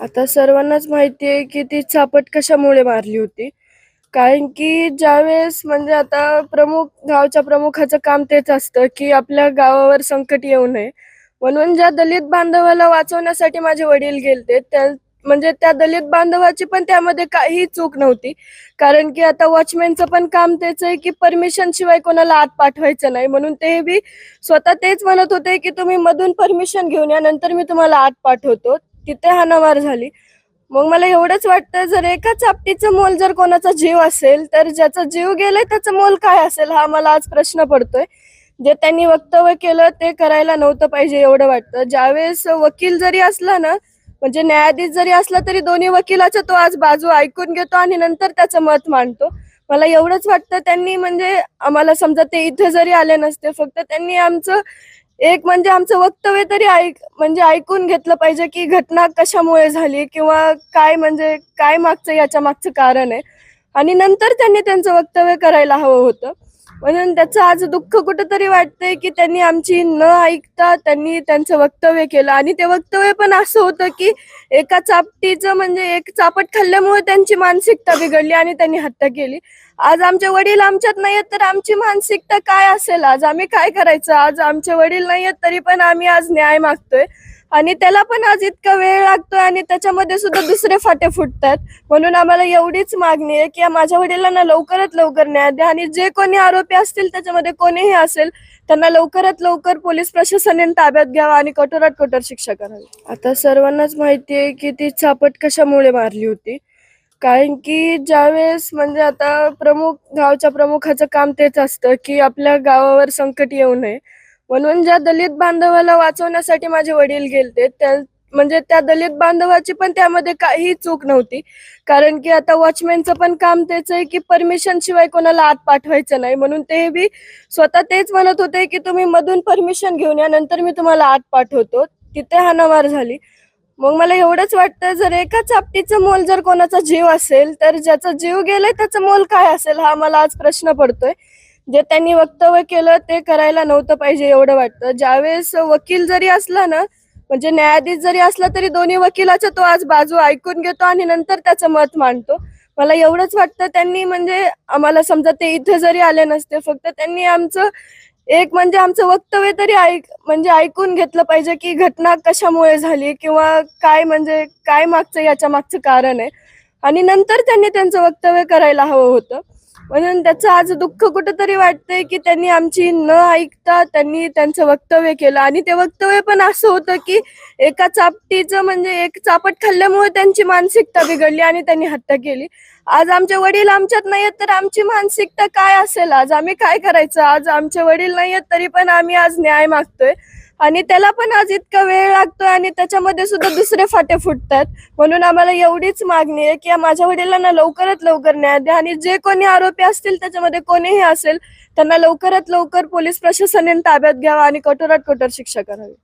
आता सर्वांनाच माहिती आहे, की ती चापट कशामुळे मारली होती. कारण की ज्यावेळेस म्हणजे आता गावच्या प्रमुखाचं काम तेच असतं, की आपल्या गावावर संकट येऊ नये. म्हणून ज्या दलित बांधवाला वाचवण्यासाठी माझे वडील गेलते, म्हणजे त्या दलित बांधवाची पण त्यामध्ये काहीही चूक नव्हती. कारण की आता वॉचमनचं पण काम तेच आहे, की परमिशन शिवाय कोणाला आत पाठवायचं नाही. म्हणून ते बी स्वतः तेच म्हणत होते, की तुम्ही मधून परमिशन घेऊन या, नंतर मी तुम्हाला आत पाठवतो. तिथे हाणामार झाली. मग मला एवढंच वाटतं, जर एका चापटीचं मोल जर कोणाचा जीव असेल, तर ज्याचा जीव गेलाय त्याचं मोल काय असेल, हा मला आज प्रश्न पडतोय. जे त्यांनी वक्तव्य केलं ते करायला नव्हतं पाहिजे एवढं वाटतं. ज्यावेळेस वकील जरी असला ना, म्हणजे न्यायाधीश जरी असला तरी दोन्ही वकिलाच्या तो आज बाजू ऐकून घेतो आणि नंतर त्याचं मत मांडतो. मला एवढंच वाटतं त्यांनी म्हणजे आम्हाला समजा ते इथे जरी आले नसते, फक्त त्यांनी आमचं वक्तव्य तरी म्हणजे ऐकून घेतलं पाहिजे, की घटना कशामुळे झाली किंवा काय मागचं याच्या मागचं कारण आहे आणि नंतर त्यांनी त्यांचं वक्तव्य करायला हवं होतं. म्हणून त्याचं आज दुःख कुठेतरी वाटतंय, की त्यांनी आमची न ऐकता त्यांनी त्यांचं वक्तव्य केलं आणि ते वक्तव्य पण असं होतं, की एका चापटीचं म्हणजे एक चापट खाल्ल्यामुळे त्यांची मानसिकता बिघडली आणि त्यांनी हत्या केली. आज आमचे वडील आमच्यात नाहीयेत, तर आमची मानसिकता काय असेल आज? आम्ही काय करायचं? आज आमचे वडील नाहीयेत, तरी पण आम्ही आज न्याय मागतोय आणि त्याला पण आज इतका वेळ लागतोय आणि त्याच्यामध्ये सुद्धा दुसरे फाटे फुटतात. म्हणून आम्हाला एवढीच मागणी आहे, की माझ्या वडिलांना लवकरात लवकर न्याय द्या आणि जे कोणी आरोपी असतील त्याच्यामध्ये कोणीही असेल, त्यांना लवकरात लवकर पोलीस प्रशासनाने ताब्यात घ्यावा आणि कठोरात कठोर शिक्षा करावी. आता सर्वांनाच माहिती आहे, की ती चापट कशामुळे मारली होती. कारण की ज्यावेळेस म्हणजे आता गावच्या प्रमुखाचं काम तेच असतं, की आपल्या गावावर संकट येऊ नये. म्हणून ज्या दलित बांधवाला वाचवण्यासाठी माझे वडील गेलते, म्हणजे त्या दलित बांधवाची पण त्यामध्ये काहीही चूक नव्हती. कारण की आता वॉचमनचं पण काम तेच आहे, की परमिशन शिवाय कोणाला आत पाठवायचं नाही. म्हणून ते बी स्वतः तेच म्हणत होते, की तुम्ही मधून परमिशन घेऊन या, नंतर मी तुम्हाला आत पाठवतो. तिथे हाणामार झाली. मग मला एवढंच वाटतं, जर एका चापटीचं मोल जर कोणाचा जीव असेल, तर ज्याचा जीव गेलाय त्याचं मोल काय असेल, हा मला आज प्रश्न पडतोय. जे त्यांनी वक्तव्य केलं ते करायला नव्हतं पाहिजे एवढं वाटतं. ज्यावेळेस वकील जरी असला ना, म्हणजे न्यायाधीश जरी असला तरी दोन्ही वकिलाच्या तो आज बाजू ऐकून घेतो आणि नंतर त्याचं मत मांडतो. मला एवढंच वाटतं त्यांनी म्हणजे आम्हाला समजा ते इथे जरी आले नसते, फक्त त्यांनी आमचं वक्तव्य तरी म्हणजे ऐकून घेतलं पाहिजे, की घटना कशामुळे झाली किंवा काय मागचं याच्या मागचं कारण आहे आणि नंतर त्यांनी त्यांचं वक्तव्य करायला हवं होतं. म्हणून त्याचं आज दुःख कुठेतरी वाटतंय, की त्यांनी आमची न ऐकता त्यांनी त्यांचं वक्तव्य केलं आणि ते वक्तव्य पण असं होतं, की एका चापटीचं म्हणजे एक चापट खाल्ल्यामुळे त्यांची मानसिकता बिघडली आणि त्यांनी हत्या केली. आज आमचे वडील आमच्यात नाहीयेत, तर आमची मानसिकता काय असेल आज? आम्ही काय करायचं? आज आमचे वडील नाहीयेत, तरी पण आम्ही आज न्याय मागतोय आणि त्याला पण आज इतका वेळ लागतोय आणि त्याच्यामध्ये सुद्धा दुसरे फाटे फुटतात. म्हणून आम्हाला एवढीच मागणी आहे, की माझ्या वडिलांना लवकरात लवकर न्याय द्या आणि जे कोणी आरोपी असतील त्याच्यामध्ये कोणीही असेल, त्यांना लवकरात लवकर पोलीस प्रशासनाने ताब्यात घ्यावा आणि कठोरात कठोर शिक्षा करावी.